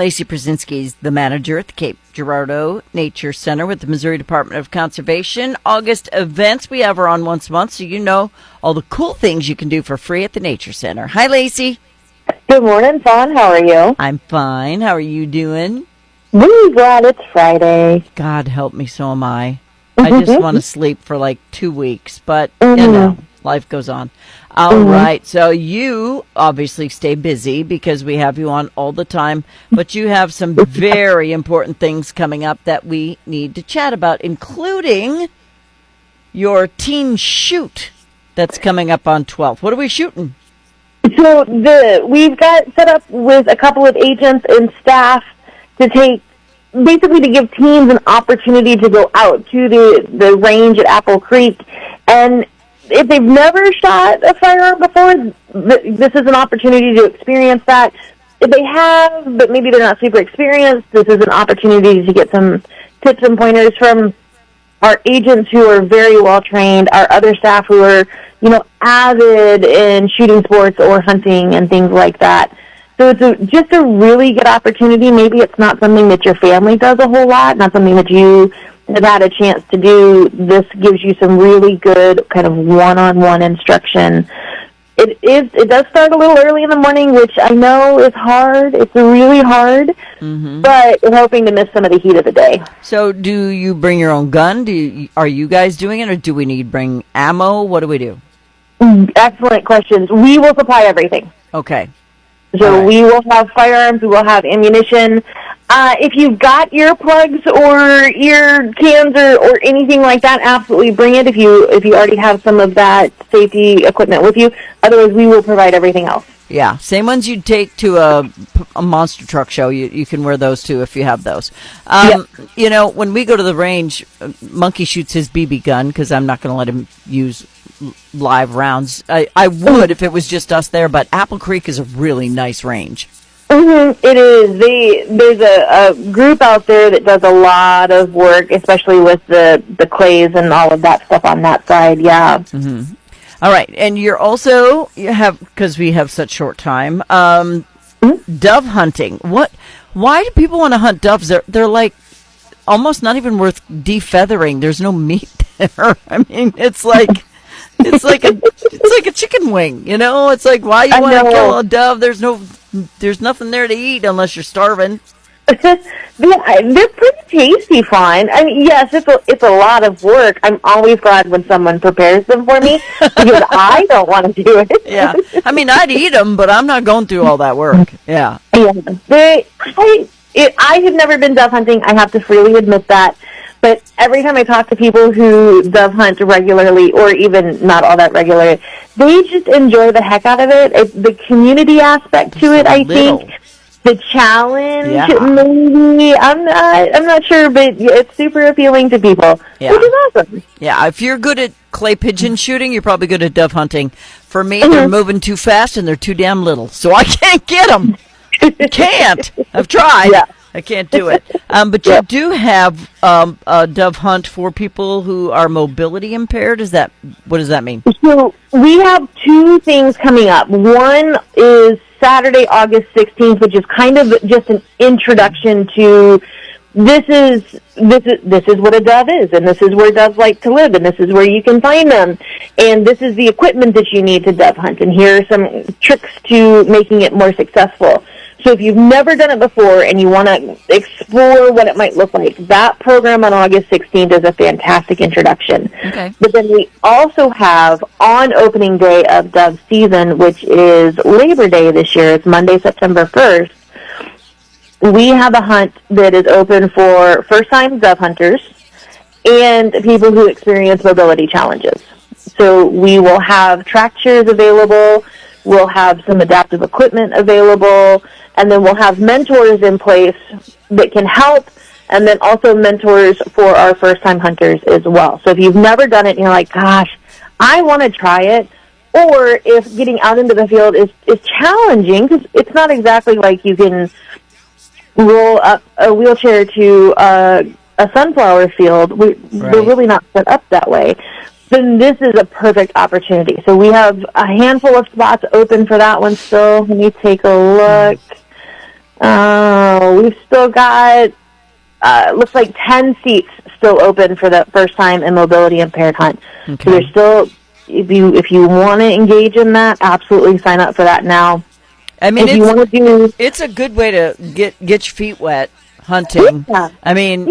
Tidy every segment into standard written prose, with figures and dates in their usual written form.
Lacey Przinski is the manager at the Cape Girardeau Nature Center with the Missouri Department of Conservation. August events, we have her on once a month, so you know all the cool things you can do for free at the Nature Center. Hi, Lacey. Good morning, Fawn. How are you? I'm fine. How are you doing? Really glad it's Friday. God help me, so am I. I just want to sleep for like 2 weeks, but, you know, life goes on. All right, so you obviously stay busy because we have you on all the time, but you have some very important things coming up that we need to chat about, including your teen shoot that's coming up on 12th. What are we shooting? So we've got set up with a couple of agents and staff to basically to give teens an opportunity to go out to the range at Apple Creek. And if they've never shot a firearm before, this is an opportunity to experience that. If they have, but maybe they're not super experienced, this is an opportunity to get some tips and pointers from our agents who are very well trained, our other staff who are, avid in shooting sports or hunting and things like that. So it's just a really good opportunity. Maybe it's not something that your family does a whole lot, not something that you have had a chance to do. This gives you some really good kind of one-on-one instruction. It does start a little early in the morning, which I know is hard. It's really hard, but we're hoping to miss some of the heat of the day. So do you bring your own gun? Are you guys doing it, or do we need to bring ammo? What do we do? Excellent questions. We will supply everything. Okay. So we will have firearms, we will have ammunition. If you've got earplugs or ear cans or anything like that, absolutely bring it if you already have some of that safety equipment with you. Otherwise, we will provide everything else. Yeah, same ones you'd take to a monster truck show. You can wear those too if you have those. Yep. When we go to the range, Monkey shoots his BB gun because I'm not going to let him use live rounds. I would if it was just us there, but Apple Creek is a really nice range. It is. There's a group out there that does a lot of work, especially with the clays and all of that stuff on that side. Yeah. All right, and you have, because we have such short time, dove hunting. Why do people want to hunt doves? They're like almost not even worth defeathering. There's no meat there. I mean, it's like a chicken wing, It's like, why you want to kill a dove? There's nothing there to eat unless you're starving. They're pretty tasty, fine. I mean, yes, it's a lot of work. I'm always glad when someone prepares them for me because I don't want to do it. Yeah, I mean, I'd eat them, but I'm not going through all that work. Yeah. I have never been dove hunting. I have to freely admit that. But every time I talk to people who dove hunt regularly, or even not all that regularly, they just enjoy the heck out of it. The community aspect to it, I think. The challenge, maybe. I'm not sure, but it's super appealing to people, which is awesome. Yeah, if you're good at clay pigeon shooting, you're probably good at dove hunting. For me, they're moving too fast and they're too damn little, so I can't get them. Can't. I've tried. Yeah. I can't do it. But you do have a dove hunt for people who are mobility impaired. What does that mean? So we have two things coming up. One is Saturday, August 16th, which is kind of just an introduction to this is what a dove is, and this is where doves like to live, and this is where you can find them, and this is the equipment that you need to dove hunt, and here are some tricks to making it more successful. So if you've never done it before and you want to explore what it might look like, that program on August 16th is a fantastic introduction. Okay. But then we also have, on opening day of dove season, which is Labor Day this year, it's Monday, September 1st, we have a hunt that is open for first-time dove hunters and people who experience mobility challenges. So we will have track chairs available, we'll have some adaptive equipment available, and then we'll have mentors in place that can help, and then also mentors for our first-time hunters as well. So if you've never done it and you're like, gosh, I want to try it, or if getting out into the field is challenging, because it's not exactly like you can roll up a wheelchair to a sunflower field. We're really not set up that way. Then this is a perfect opportunity. So we have a handful of spots open for that one still. Let me take a look. We've still got, looks like 10 seats still open for the first time in mobility impaired hunt. Okay. So there's still, if you want to engage in that, absolutely sign up for that now. I mean, if you want to do, it's a good way to get your feet wet hunting. Yeah. I mean,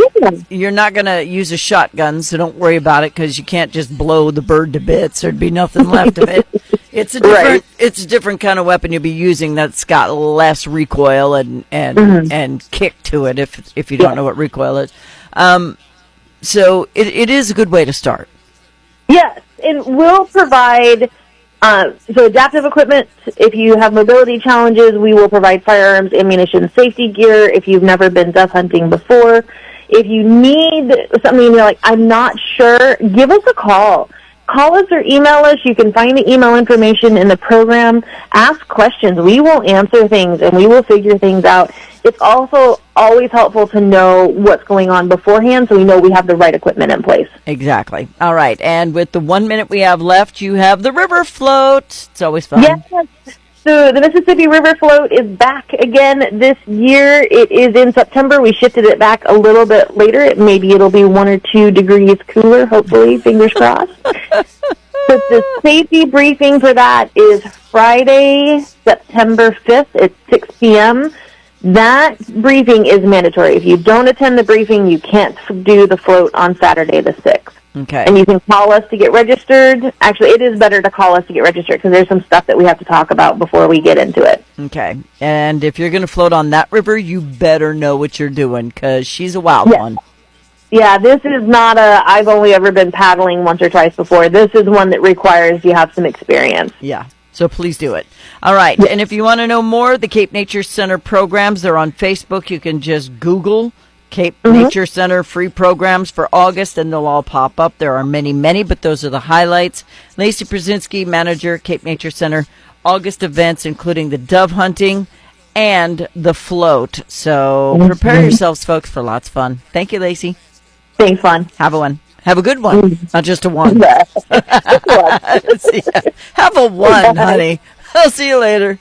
you're not going to use a shotgun, so don't worry about it because you can't just blow the bird to bits. There'd be nothing left of it. It's a different, it's a different kind of weapon you'll be using that's got less recoil and kick to it. If you don't know what recoil is, so it is a good way to start. Yes, and we'll provide so adaptive equipment. If you have mobility challenges, we will provide firearms, ammunition, safety gear. If you've never been dove hunting before, if you need something, you're like, I'm not sure, give us a call. Call us or email us. You can find the email information in the program. Ask questions. We will answer things, and we will figure things out. It's also always helpful to know what's going on beforehand so we know we have the right equipment in place. Exactly. All right. And with the 1 minute we have left, you have the river float. It's always fun. Yes. So the Mississippi River Float is back again this year. It is in September. We shifted it back a little bit later. Maybe it'll be 1 or 2 degrees cooler, hopefully. Fingers crossed. But the safety briefing for that is Friday, September 5th at 6 p.m. That briefing is mandatory. If you don't attend the briefing, you can't do the float on Saturday the 6th. Okay. And you can call us to get registered. Actually, it is better to call us to get registered because there's some stuff that we have to talk about before we get into it. Okay. And if you're going to float on that river, you better know what you're doing because she's a wild one. Yeah, this is not I've only ever been paddling once or twice before. This is one that requires you have some experience. Yeah. So please do it. All right. Yeah. And if you want to know more, the Cape Nature Center programs, they're on Facebook. You can just Google Cape Nature Center free programs for August, and they'll all pop up. There are many, many, but those are the highlights. Lacey Brzezinski, manager, Cape Nature Center, August events, including the dove hunting and the float. So prepare yourselves, folks, for lots of fun. Thank you, Lacey. Thanks, fun. Have a one. Have a good one, not just a one. Have a one, honey. I'll see you later.